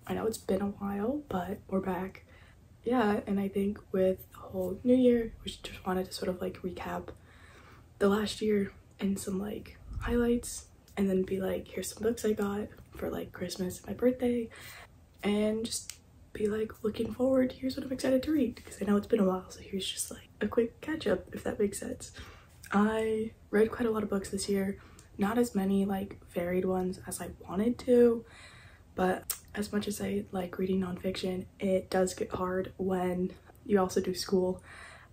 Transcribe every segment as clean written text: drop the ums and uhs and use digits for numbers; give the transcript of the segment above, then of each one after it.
I know it's been a while, but we're back. Yeah, and I think with the whole new year, we just wanted to sort of like recap the last year and some like highlights, and then be like, here's some books I got for like Christmas and my birthday, and just be like looking forward, here's what I'm excited to read, because I know it's been a while, so here's just like a quick catch up, if that makes sense. I read quite a lot of books this year, not as many like varied ones as I wanted to, but as much as I like reading nonfiction, it does get hard when you also do school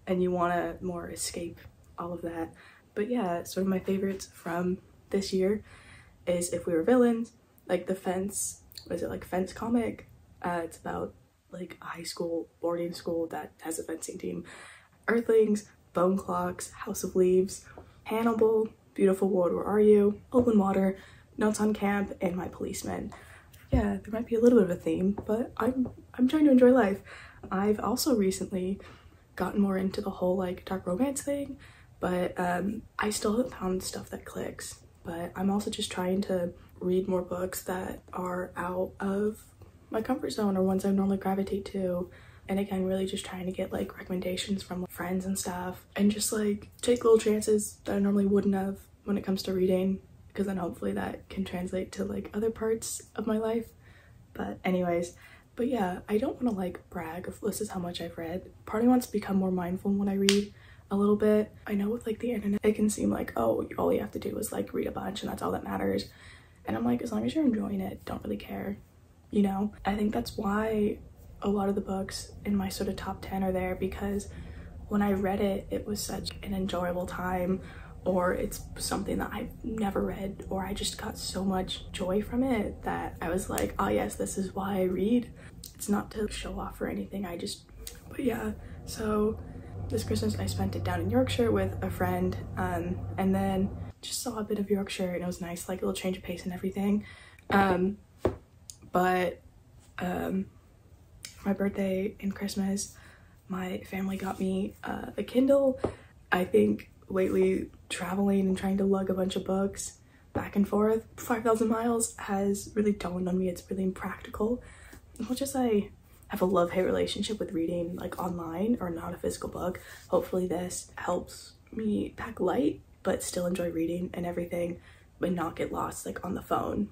and you want to more escape all of that. But yeah, sort of my favorites from this year is If We Were Villains, like the Fence, was it like Fence comic? It's about like a high school boarding school that has a fencing team. Earthlings, Bone Clocks, House of Leaves, Hannibal, Beautiful World, Where Are You, Open Water, Notes on Camp, and My Policeman. Yeah, there might be a little bit of a theme, but I'm trying to enjoy life. I've also recently gotten more into the whole like dark romance thing, but I still haven't found stuff that clicks. But I'm also just trying to read more books that are out of my comfort zone or ones I normally gravitate to. And again, really just trying to get like recommendations from like, friends and stuff, and just like take little chances that I normally wouldn't have when it comes to reading, because then hopefully that can translate to like other parts of my life. But anyways, but yeah, I don't want to like brag of this is how much I've read. Part of me wants to become more mindful when I read a little bit. I know with like the internet, it can seem like, oh, all you have to do is like read a bunch and that's all that matters. And I'm like, as long as you're enjoying it, don't really care, you know? I think that's why a lot of the books in my sort of top 10 are there, because when I read it, it was such an enjoyable time, or it's something that I've never read, or I just got so much joy from it that I was like, oh yes, this is why I read. It's not to show off or anything, but yeah. So this Christmas I spent it down in Yorkshire with a friend, and then just saw a bit of Yorkshire, and it was nice, like a little change of pace and everything. But my birthday and Christmas, my family got me a Kindle. I think lately traveling and trying to lug a bunch of books back and forth 5,000 miles has really dawned on me it's really impractical. As much as I have a love-hate relationship with reading like online or not a physical book, hopefully this helps me pack light but still enjoy reading and everything, but not get lost like on the phone.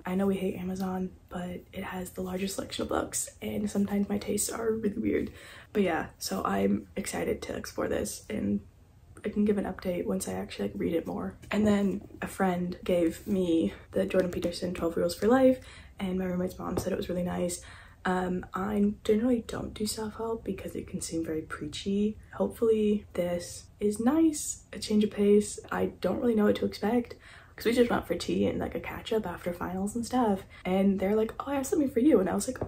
I know we hate Amazon, but it has the largest selection of books, and sometimes my tastes are really weird. But yeah, so I'm excited to explore this, and I can give an update once I actually like read it more. And then a friend gave me the Jordan Peterson 12 Rules for Life, and my roommate's mom said it was really nice. I generally don't do self-help because it can seem very preachy. Hopefully this is nice, a change of pace. I don't really know what to expect, because we just went for tea and like a catch up after finals and stuff, and they're like, oh, I have something for you, and I was like,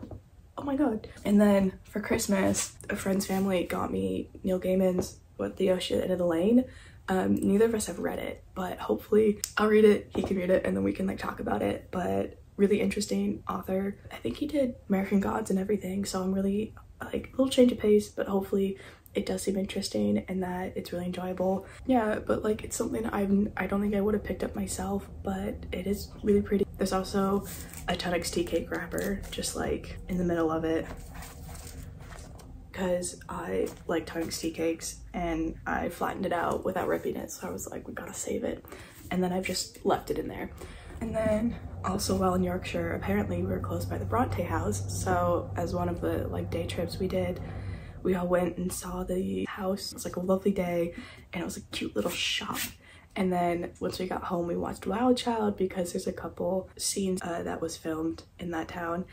oh my god. And then for Christmas, a friend's family got me Neil Gaiman's What the Ocean End of the Lane. Neither of us have read it, but hopefully I'll read it, he can read it, and then we can like talk about it. But really interesting author. I think he did American Gods and everything, so I'm really like a little change of pace, but hopefully it does seem interesting and that it's really enjoyable. Yeah, but like it's something I don't think I would have picked up myself, but it is really pretty. There's also a Tunnock's tea cake wrapper just like in the middle of it, because I like Tunnock's tea cakes and I flattened it out without ripping it, so I was like, we gotta save it, and then I've just left it in there. And then also while in Yorkshire, apparently we were close by the Bronte house, so as one of the like day trips we did, we all went and saw the house. It was like a lovely day, and it was a cute little shop. And then once we got home, we watched Wild Child because there's a couple scenes that was filmed in that town.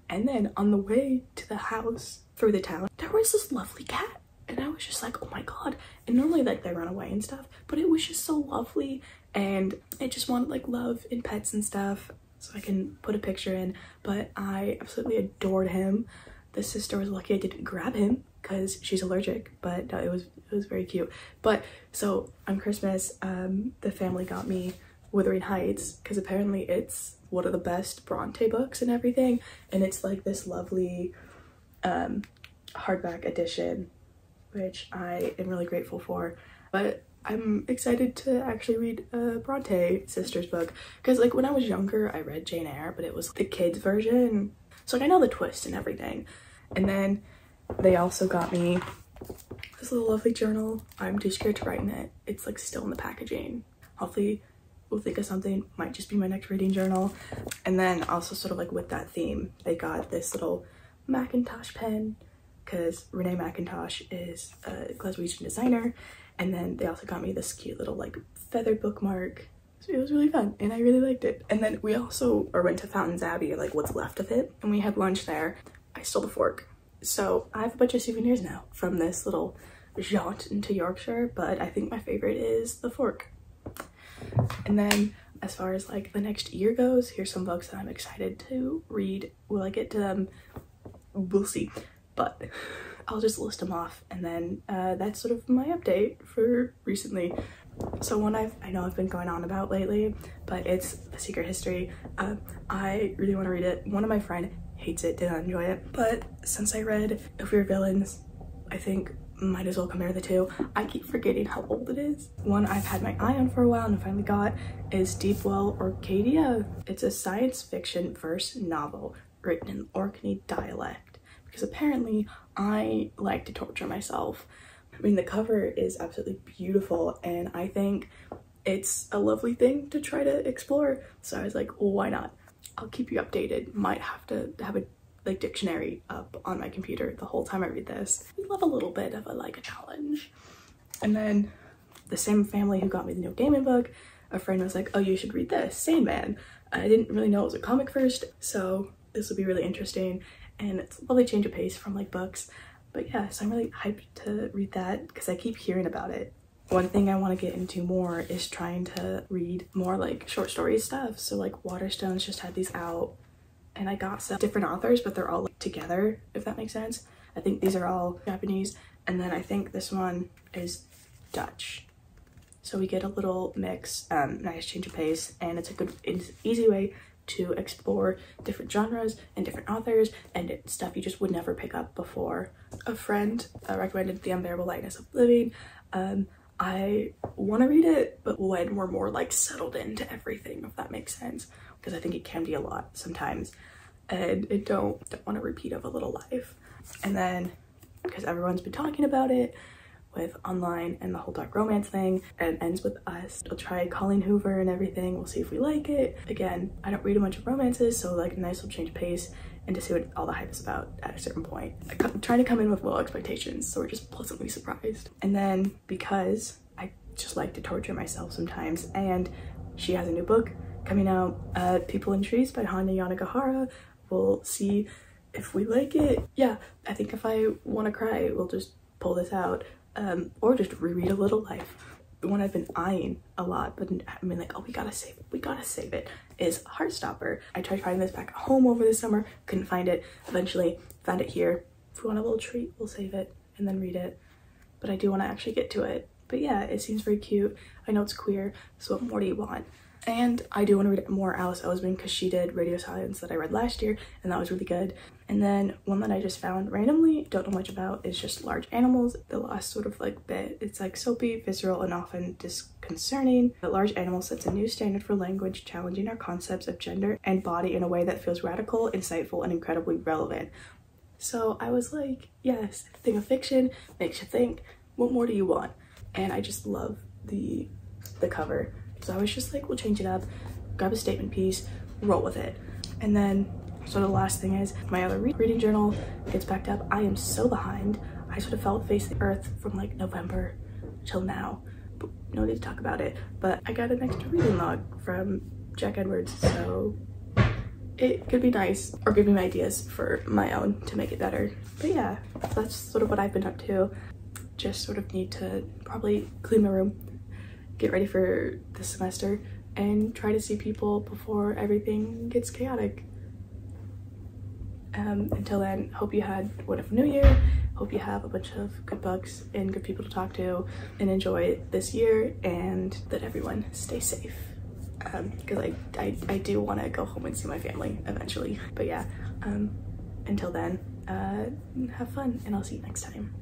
And then on the way to the house through the town, there was this lovely cat, and I was just like, oh my god. And normally like they run away and stuff, but it was just so lovely, and it just wanted like love and pets and stuff, so I can put a picture in. But I absolutely adored him. The sister was lucky I didn't grab him because she's allergic, but it was very cute. But so on Christmas, the family got me Wuthering Heights because apparently it's one of the best Bronte books and everything, and it's like this lovely hardback edition, which I am really grateful for. But I'm excited to actually read a Bronte sisters book, because like when I was younger I read Jane Eyre, but it was the kids version, so like I know the twist and everything. And then they also got me this little lovely journal. I'm too scared to write in it. It's like still in the packaging. Hopefully we'll think of something. Might just be my next reading journal. And then also sort of like with that theme, they got this little Macintosh pen, because Renee Macintosh is a Glaswegian designer. And then they also got me this cute little like feathered bookmark. So it was really fun and I really liked it. And then we also went to Fountains Abbey, or like what's left of it, and we had lunch there. I stole the fork. So I have a bunch of souvenirs now from this little jaunt into Yorkshire, but I think my favorite is the fork. And then as far as like the next year goes, here's some books that I'm excited to read. Will I get to them? We'll see, but I'll just list them off. And then that's sort of my update for recently. So one I know I've been going on about lately, but it's The Secret History. I really want to read it. One of my friends hates it, did not enjoy it, but since I read If We Were Villains, I think might as well compare the two. I keep forgetting how old it is. One I've had my eye on for a while and finally got is Deepwell Arcadia. It's a science fiction verse novel written in Orkney dialect, because apparently I like to torture myself. I mean, the cover is absolutely beautiful and I think it's a lovely thing to try to explore. So I was like, well, why not? I'll keep you updated. Might have to have a like dictionary up on my computer the whole time I read this. We love a little bit of a challenge. And then the same family who got me the Neil Gaiman book, a friend was like, oh, you should read this, Sandman. I didn't really know it was a comic first, so this will be really interesting. And it's a lovely change of pace from like books. But yeah, so I'm really hyped to read that because I keep hearing about it. One thing I want to get into more is trying to read more like short story stuff. So like Waterstones just had these out, and I got some different authors, but they're all like together, if that makes sense. I think these are all Japanese, and then I think this one is Dutch. So we get a little mix, nice change of pace, and it's a good, easy way to explore different genres and different authors and stuff you just would never pick up before. A friend recommended The Unbearable Lightness of Living. I want to read it, but when we're more like settled into everything, if that makes sense, because I think it can be a lot sometimes, and I don't want to repeat of A Little Life. And then because everyone's been talking about it with online and the whole dark romance thing, and it ends with Us. I'll try Colleen Hoover and everything. We'll see if we like it. Again, I don't read a bunch of romances, so like a nice little change of pace and to see what all the hype is about at a certain point. I'm trying to come in with low expectations, so we're just pleasantly surprised. And then because I just like to torture myself sometimes, and she has a new book coming out, People in Trees by Hanya Yanagihara. We'll see if we like it. Yeah, I think if I want to cry, we'll just pull this out. Or just reread A Little Life. The one I've been eyeing a lot, but I mean like, oh, we gotta save it, is Heartstopper. I tried finding this back at home over the summer, couldn't find it. Eventually found it here. If we want a little treat, we'll save it and then read it. But I do want to actually get to it. But yeah, it seems very cute. I know it's queer, so what more do you want? And I do want to read more Alice Oseman because she did Radio Silence that I read last year, and that was really good. And then one that I just found randomly, don't know much about, is just Large Animals. The last sort of like bit, it's like soapy, visceral, and often disconcerting. But Large Animals sets a new standard for language, challenging our concepts of gender and body in a way that feels radical, insightful, and incredibly relevant. So I was like, yes, thing of fiction, makes you think, what more do you want? And I just love the cover. So I was just like, we'll change it up, grab a statement piece, roll with it. And then, so the last thing is, my other reading journal gets backed up. I am so behind. I sort of fell face the earth from like November till now. But no need to talk about it. But I got an extra reading log from Jack Edwards, so it could be nice, or give me ideas for my own to make it better. But yeah, that's sort of what I've been up to. Just sort of need to probably clean my room, get ready for the semester, and try to see people before everything gets chaotic. Until then, hope you had a wonderful new year. Hope you have a bunch of good books and good people to talk to, and enjoy this year, and that everyone stay safe. Because I do want to go home and see my family eventually. But yeah, until then, have fun, and I'll see you next time.